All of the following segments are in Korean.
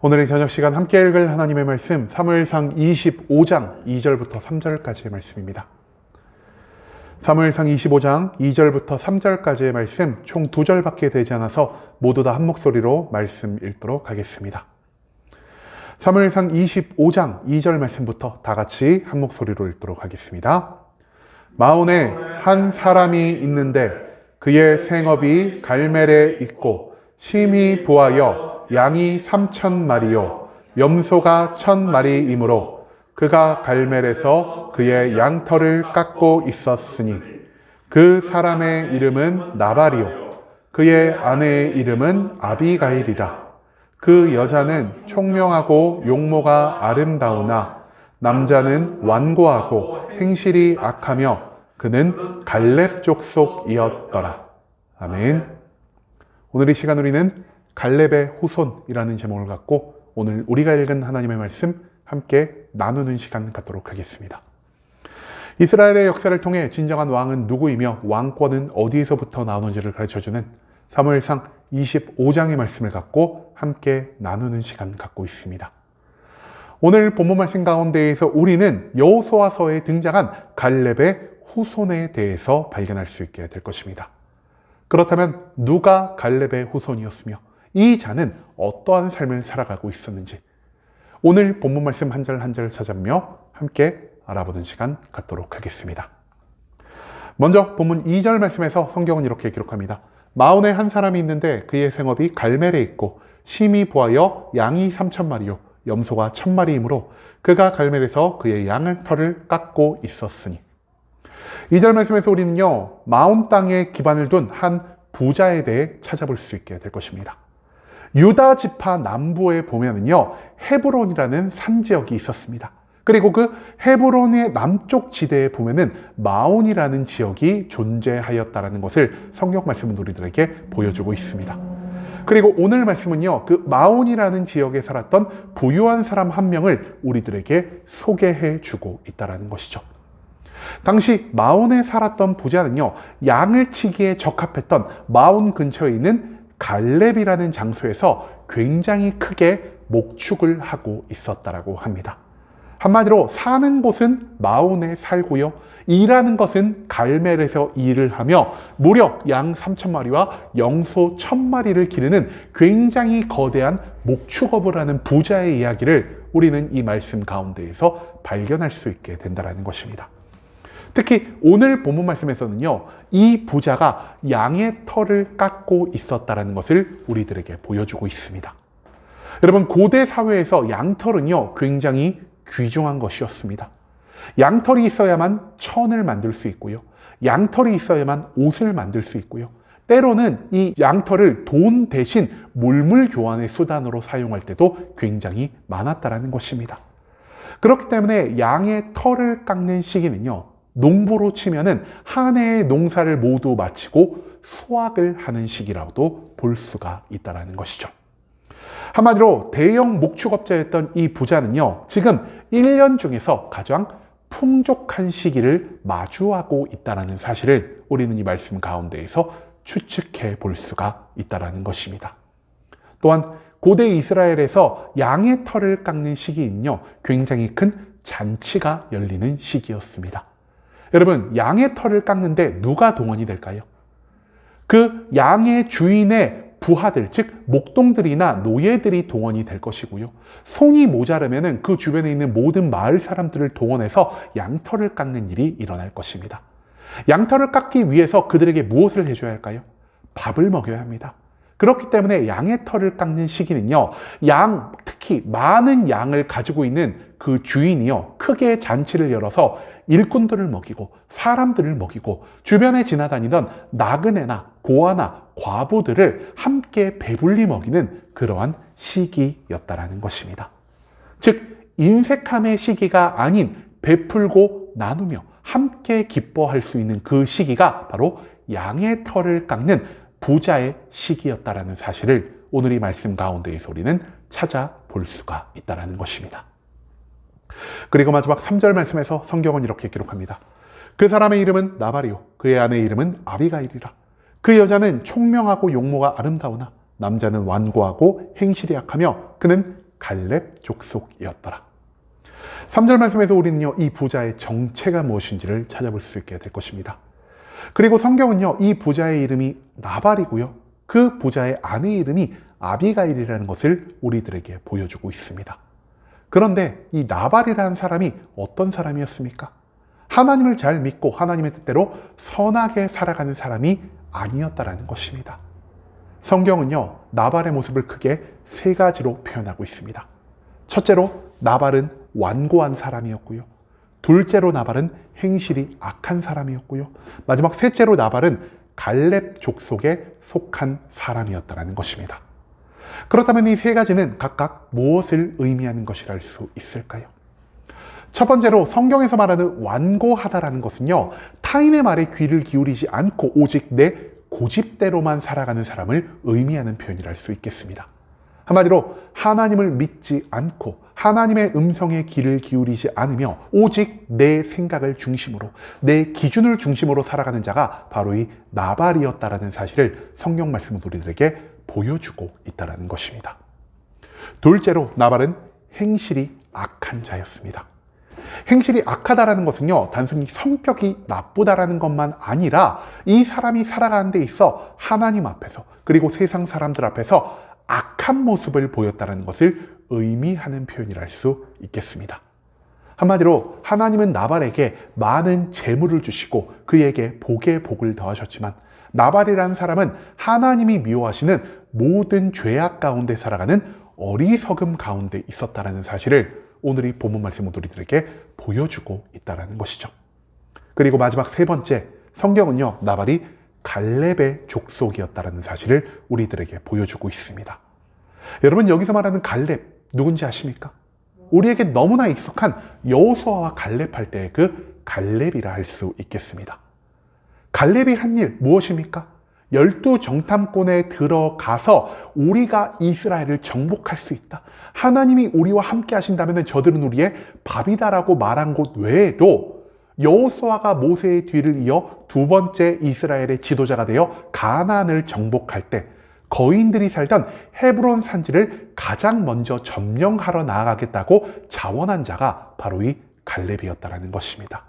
오늘 저녁 시간 함께 읽을 하나님의 말씀 사무엘상 25장 2절부터 3절까지의 말씀입니다. 사무엘상 25장 2절부터 3절까지의 말씀 총 2절밖에 되지 않아서 모두 다 한 목소리로 말씀 읽도록 하겠습니다. 사무엘상 25장 2절 말씀부터 다 같이 한 목소리로 읽도록 하겠습니다. 마온에 한 사람이 있는데 그의 생업이 갈멜에 있고 심히 부하여 양이 3,000마리요 염소가 1,000마리이므로 그가 갈멜에서 그의 양털을 깎고 있었으니 그 사람의 이름은 나발이요 그의 아내의 이름은 아비가일이라. 그 여자는 총명하고 용모가 아름다우나 남자는 완고하고 행실이 악하며 그는 갈렙 족속이었더라. 아멘. 오늘 이 시간 우리는 갈렙의 후손이라는 제목을 갖고 오늘 우리가 읽은 하나님의 말씀 함께 나누는 시간 갖도록 하겠습니다. 이스라엘의 역사를 통해 진정한 왕은 누구이며 왕권은 어디에서부터 나오는지를 가르쳐주는 사무엘상 25장의 말씀을 갖고 함께 나누는 시간 갖고 있습니다. 오늘 본문 말씀 가운데에서 우리는 여호수아서에 등장한 갈렙의 후손에 대해서 발견할 수 있게 될 것입니다. 그렇다면 누가 갈렙의 후손이었으며 이 자는 어떠한 삶을 살아가고 있었는지 오늘 본문 말씀 한 절 한 절 찾아보며 함께 알아보는 시간 갖도록 하겠습니다. 먼저 본문 2절 말씀에서 성경은 이렇게 기록합니다. 마온에 한 사람이 있는데 그의 생업이 갈멜에 있고 심히 부하여 양이 3,000마리요 염소가 1,000마리이므로 그가 갈멜에서 그의 양털을 깎고 있었으니. 2절 말씀에서 우리는요 마온 땅에 기반을 둔 한 부자에 대해 찾아볼 수 있게 될 것입니다. 유다 지파 남부에 보면은요 헤브론이라는 산지역이 있었습니다. 그리고 그 헤브론의 남쪽 지대에 보면은 마온이라는 지역이 존재하였다라는 것을 성경 말씀은 우리들에게 보여주고 있습니다. 그리고 오늘 말씀은요 그 마온이라는 지역에 살았던 부유한 사람 한 명을 우리들에게 소개해 주고 있다라는 것이죠. 당시 마온에 살았던 부자는요 양을 치기에 적합했던 마온 근처에 있는 갈렙이라는 장소에서 굉장히 크게 목축을 하고 있었다라고 합니다. 한마디로 사는 곳은 마온에 살고요 일하는 것은 갈멜에서 일을 하며 무려 양 3,000마리와 염소 1,000마리를 기르는 굉장히 거대한 목축업을 하는 부자의 이야기를 우리는 이 말씀 가운데에서 발견할 수 있게 된다는 것입니다. 특히 오늘 본문 말씀에서는요 이 부자가 양의 털을 깎고 있었다는 것을 우리들에게 보여주고 있습니다. 여러분 고대 사회에서 양털은요 굉장히 귀중한 것이었습니다. 양털이 있어야만 천을 만들 수 있고요 양털이 있어야만 옷을 만들 수 있고요 때로는 이 양털을 돈 대신 물물 교환의 수단으로 사용할 때도 굉장히 많았다는 것입니다. 그렇기 때문에 양의 털을 깎는 시기는요 농부로 치면은 한 해의 농사를 모두 마치고 수확을 하는 시기라고도 볼 수가 있다는 것이죠. 한마디로 대형 목축업자였던 이 부자는요 지금 1년 중에서 가장 풍족한 시기를 마주하고 있다는 사실을 우리는 이 말씀 가운데에서 추측해 볼 수가 있다는 것입니다. 또한 고대 이스라엘에서 양의 털을 깎는 시기는요 굉장히 큰 잔치가 열리는 시기였습니다. 여러분 양의 털을 깎는데 누가 동원이 될까요? 그 양의 주인의 부하들 즉 목동들이나 노예들이 동원이 될 것이고요 손이 모자르면 그 주변에 있는 모든 마을 사람들을 동원해서 양털을 깎는 일이 일어날 것입니다. 양털을 깎기 위해서 그들에게 무엇을 해줘야 할까요? 밥을 먹여야 합니다. 그렇기 때문에 양의 털을 깎는 시기는요 양 특히 많은 양을 가지고 있는 그 주인이요 크게 잔치를 열어서 일꾼들을 먹이고 사람들을 먹이고 주변에 지나다니던 나그네나 고아나 과부들을 함께 배불리 먹이는 그러한 시기였다라는 것입니다. 즉 인색함의 시기가 아닌 베풀고 나누며 함께 기뻐할 수 있는 그 시기가 바로 양의 털을 깎는 부자의 시기였다라는 사실을 오늘 이 말씀 가운데에서 우리는 찾아볼 수가 있다는 것입니다. 그리고 마지막 3절 말씀에서 성경은 이렇게 기록합니다. 그 사람의 이름은 나발이요 그의 아내의 이름은 아비가일이라. 그 여자는 총명하고 용모가 아름다우나 남자는 완고하고 행실이 약하며 그는 갈렙 족속이었더라. 3절 말씀에서 우리는요, 이 부자의 정체가 무엇인지를 찾아볼 수 있게 될 것입니다. 그리고 성경은요, 이 부자의 이름이 나발이고요, 그 부자의 아내의 이름이 아비가일이라는 것을 우리들에게 보여주고 있습니다. 그런데 이 나발이라는 사람이 어떤 사람이었습니까? 하나님을 잘 믿고 하나님의 뜻대로 선하게 살아가는 사람이 아니었다라는 것입니다. 성경은요, 나발의 모습을 크게 세 가지로 표현하고 있습니다. 첫째로 나발은 완고한 사람이었고요. 둘째로 나발은 행실이 악한 사람이었고요. 마지막 셋째로 나발은 갈렙 족속에 속한 사람이었다는 것입니다. 그렇다면 이 세 가지는 각각 무엇을 의미하는 것이라 할 수 있을까요? 첫 번째로 성경에서 말하는 완고하다라는 것은요, 타인의 말에 귀를 기울이지 않고 오직 내 고집대로만 살아가는 사람을 의미하는 표현이라 할 수 있겠습니다. 한마디로 하나님을 믿지 않고 하나님의 음성에 귀를 기울이지 않으며 오직 내 생각을 중심으로, 내 기준을 중심으로 살아가는 자가 바로 이 나발이었다라는 사실을 성경 말씀은 우리들에게 보여주고 있다는 것입니다. 둘째로 나발은 행실이 악한 자였습니다. 행실이 악하다라는 것은요, 단순히 성격이 나쁘다라는 것만 아니라 이 사람이 살아가는 데 있어 하나님 앞에서 그리고 세상 사람들 앞에서 악한 모습을 보였다는 것을 의미하는 표현이라 할 수 있겠습니다. 한마디로 하나님은 나발에게 많은 재물을 주시고 그에게 복에 복을 더하셨지만 나발이라는 사람은 하나님이 미워하시는 모든 죄악 가운데 살아가는 어리석음 가운데 있었다는 사실을 오늘 이 본문 말씀은 우리들에게 보여주고 있다는 것이죠. 그리고 마지막 세 번째, 성경은요, 나발이 갈렙의 족속이었다는 사실을 우리들에게 보여주고 있습니다. 여러분, 여기서 말하는 갈렙 누군지 아십니까? 우리에게 너무나 익숙한 여호수아와 갈렙 할 때의 그 갈렙이라 할 수 있겠습니다. 갈렙이 한 일 무엇입니까? 12정탐꾼에 들어가서 우리가 이스라엘을 정복할 수 있다, 하나님이 우리와 함께 하신다면 저들은 우리의 밥이다라고 말한 곳 외에도 여호수아가 모세의 뒤를 이어 두 번째 이스라엘의 지도자가 되어 가나안을 정복할 때 거인들이 살던 헤브론 산지를 가장 먼저 점령하러 나아가겠다고 자원한 자가 바로 이 갈렙이었다는 것입니다.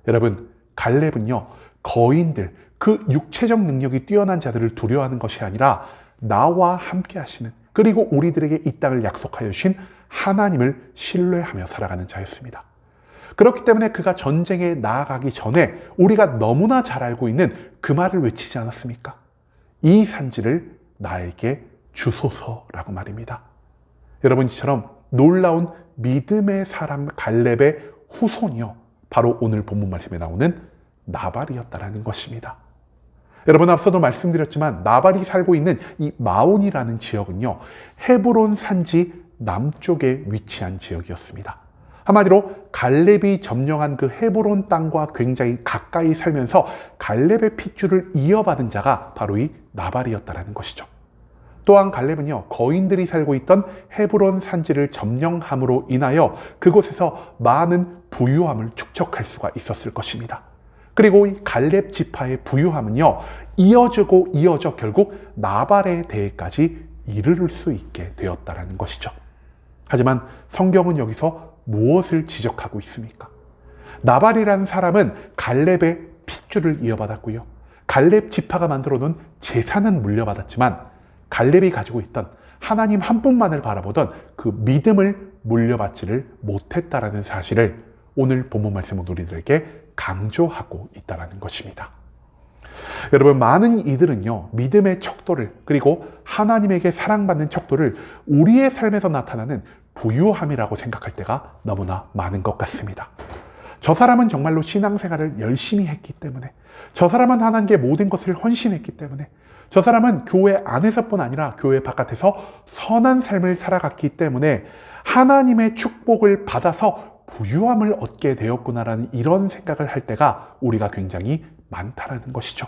여러분, 갈렙은요, 거인들, 그 육체적 능력이 뛰어난 자들을 두려워하는 것이 아니라 나와 함께 하시는, 그리고 우리들에게 이 땅을 약속하여 주신 하나님을 신뢰하며 살아가는 자였습니다. 그렇기 때문에 그가 전쟁에 나아가기 전에 우리가 너무나 잘 알고 있는 그 말을 외치지 않았습니까? 이 산지를 나에게 주소서라고 말입니다. 여러분, 이처럼 놀라운 믿음의 사람 갈렙의 후손이요, 바로 오늘 본문 말씀에 나오는 나발이었다라는 것입니다. 여러분, 앞서도 말씀드렸지만 나발이 살고 있는 이 마온이라는 지역은요, 헤브론 산지 남쪽에 위치한 지역이었습니다. 한마디로 갈렙이 점령한 그 헤브론 땅과 굉장히 가까이 살면서 갈렙의 핏줄을 이어받은 자가 바로 이 나발이었다라는 것이죠. 또한 갈렙은요, 거인들이 살고 있던 헤브론 산지를 점령함으로 인하여 그곳에서 많은 부유함을 축적할 수가 있었을 것입니다. 그리고 이 갈렙 지파의 부유함은요, 이어지고 이어져 결국 나발의 대에까지 이르를 수 있게 되었다는 것이죠. 하지만 성경은 여기서 무엇을 지적하고 있습니까? 나발이라는 사람은 갈렙의 핏줄을 이어받았고요, 갈렙 지파가 만들어 놓은 재산은 물려받았지만 갈렙이 가지고 있던 하나님 한 분만을 바라보던 그 믿음을 물려받지를 못했다라는 사실을 오늘 본문 말씀은 우리들에게 강조하고 있다는 것입니다. 여러분, 많은 이들은요, 믿음의 척도를, 그리고 하나님에게 사랑받는 척도를 우리의 삶에서 나타나는 부유함이라고 생각할 때가 너무나 많은 것 같습니다. 저 사람은 정말로 신앙생활을 열심히 했기 때문에, 저 사람은 하나님께 모든 것을 헌신했기 때문에, 저 사람은 교회 안에서뿐 아니라 교회 바깥에서 선한 삶을 살아갔기 때문에 하나님의 축복을 받아서 부유함을 얻게 되었구나라는 이런 생각을 할 때가 우리가 굉장히 많다라는 것이죠.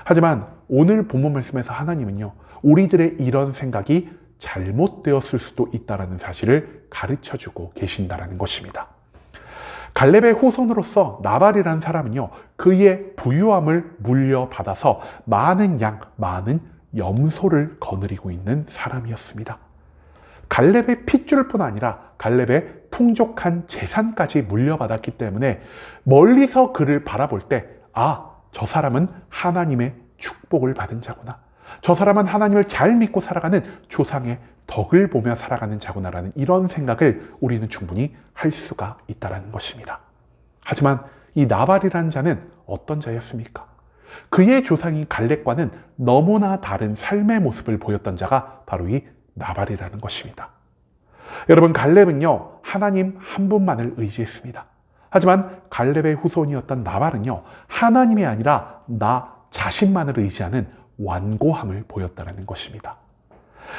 하지만 오늘 본문 말씀에서 하나님은요, 우리들의 이런 생각이 잘못되었을 수도 있다는 사실을 가르쳐주고 계신다는 것입니다. 갈렙의 후손으로서 나발이라는 사람은요, 그의 부유함을 물려받아서 많은 양, 많은 염소를 거느리고 있는 사람이었습니다. 갈렙의 핏줄뿐 아니라 갈렙의 풍족한 재산까지 물려받았기 때문에 멀리서 그를 바라볼 때, 아, 저 사람은 하나님의 축복을 받은 자구나. 저 사람은 하나님을 잘 믿고 살아가는 조상의 덕을 보며 살아가는 자구나라는 이런 생각을 우리는 충분히 할 수가 있다는 것입니다. 하지만 이 나발이라는 자는 어떤 자였습니까? 그의 조상인 갈렙과는 너무나 다른 삶의 모습을 보였던 자가 바로 이 나발이라는 것입니다. 여러분, 갈렙은요, 하나님 한 분만을 의지했습니다. 하지만 갈렙의 후손이었던 나발은요, 하나님이 아니라 나 자신만을 의지하는 완고함을 보였다는 것입니다.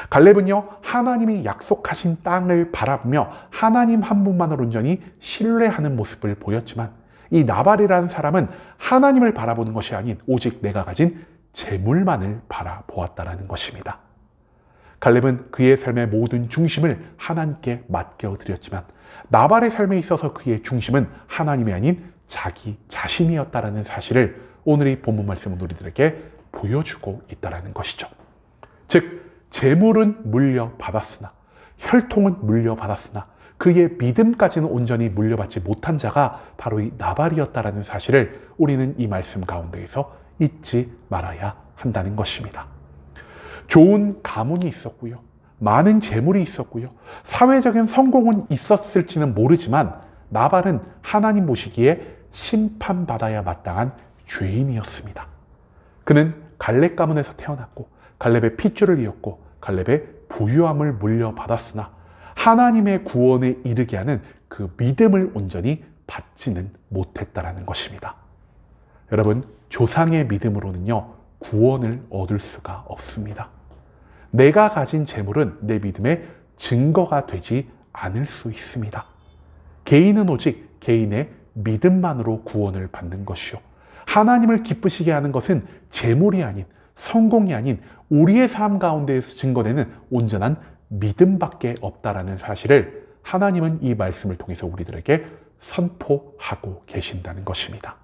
갈렙은요, 하나님이 약속하신 땅을 바라보며 하나님 한 분만을 온전히 신뢰하는 모습을 보였지만, 이 나발이라는 사람은 하나님을 바라보는 것이 아닌 오직 내가 가진 재물만을 바라보았다는 것입니다. 갈렙은 그의 삶의 모든 중심을 하나님께 맡겨드렸지만, 나발의 삶에 있어서 그의 중심은 하나님이 아닌 자기 자신이었다는 사실을 오늘 이 본문 말씀은 우리들에게 보여주고 있다는 것이죠. 즉, 재물은 물려받았으나, 혈통은 물려받았으나 그의 믿음까지는 온전히 물려받지 못한 자가 바로 이 나발이었다는 사실을 우리는 이 말씀 가운데에서 잊지 말아야 한다는 것입니다. 좋은 가문이 있었고요, 많은 재물이 있었고요, 사회적인 성공은 있었을지는 모르지만 나발은 하나님 보시기에 심판받아야 마땅한 죄인이었습니다. 그는 갈렙 가문에서 태어났고 갈렙의 핏줄을 이었고 갈렙의 부유함을 물려받았으나 하나님의 구원에 이르게 하는 그 믿음을 온전히 받지는 못했다라는 것입니다. 여러분, 조상의 믿음으로는요, 구원을 얻을 수가 없습니다. 내가 가진 재물은 내 믿음의 증거가 되지 않을 수 있습니다. 개인은 오직 개인의 믿음만으로 구원을 받는 것이요, 하나님을 기쁘시게 하는 것은 재물이 아닌, 성공이 아닌 우리의 삶 가운데에서 증거되는 온전한 믿음밖에 없다라는 사실을 하나님은 이 말씀을 통해서 우리들에게 선포하고 계신다는 것입니다.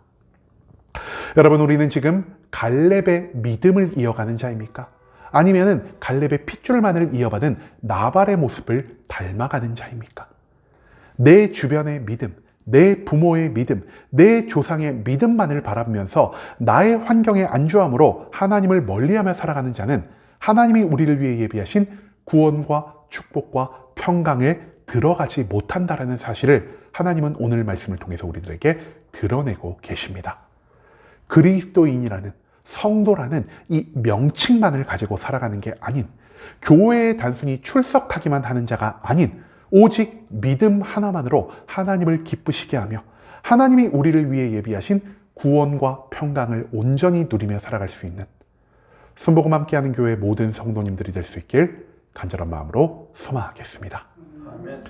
여러분, 우리는 지금 갈렙의 믿음을 이어가는 자입니까? 아니면은 갈렙의 핏줄만을 이어받은 나발의 모습을 닮아가는 자입니까? 내 주변의 믿음, 내 부모의 믿음, 내 조상의 믿음만을 바라보면서 나의 환경에 안주함으로 하나님을 멀리하며 살아가는 자는 하나님이 우리를 위해 예비하신 구원과 축복과 평강에 들어가지 못한다라는 사실을 하나님은 오늘 말씀을 통해서 우리들에게 드러내고 계십니다. 그리스도인이라는, 성도라는 이 명칭만을 가지고 살아가는 게 아닌, 교회에 단순히 출석하기만 하는 자가 아닌 오직 믿음 하나만으로 하나님을 기쁘시게 하며 하나님이 우리를 위해 예비하신 구원과 평강을 온전히 누리며 살아갈 수 있는 순복음 함께하는 교회 모든 성도님들이 될 수 있길 간절한 마음으로 소망하겠습니다. 아멘.